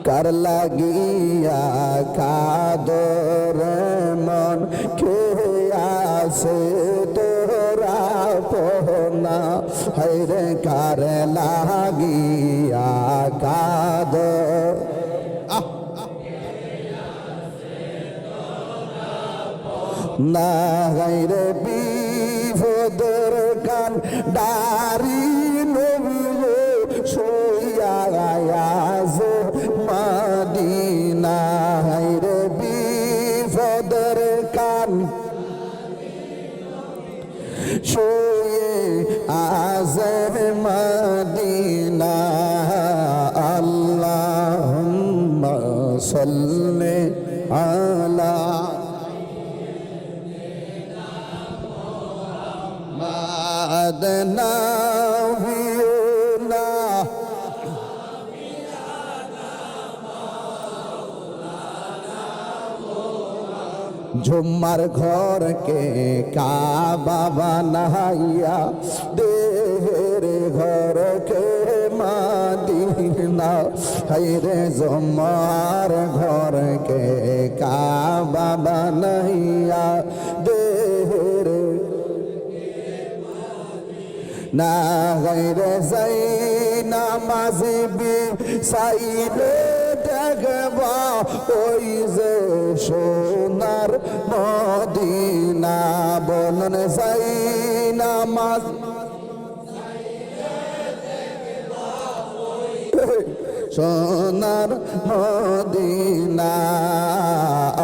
কার লাগিয়া কাদর মন কে আছে তোরা পোনা হায়রে কার লাগিয়া কাদর না গাইরে বিপদর কান ডারি নবী শুইয়া আয়াজ মদিনা হায়রে বিপদর কান শুয়ে আজর মদিনা আল্লাহুম্মা সাল্লি আলা মাদনা বিনা ঝুম্মার ঘরকে কাবা বানাইয়া দেহের ঘরকে মদিনা হায়রে ঝুম্মার ঘরকে কাবা বানাইয়া দেহের না গায়রে যাই নামাজি বি সাইলে দেখবা ওই যে সোনার মদিনা বলন যাই নামাজ সোনার মদিনা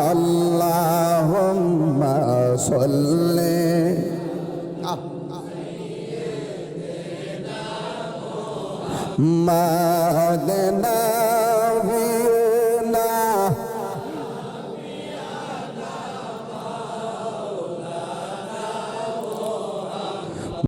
আল্লাহুম্মা সাল্লি মদিনা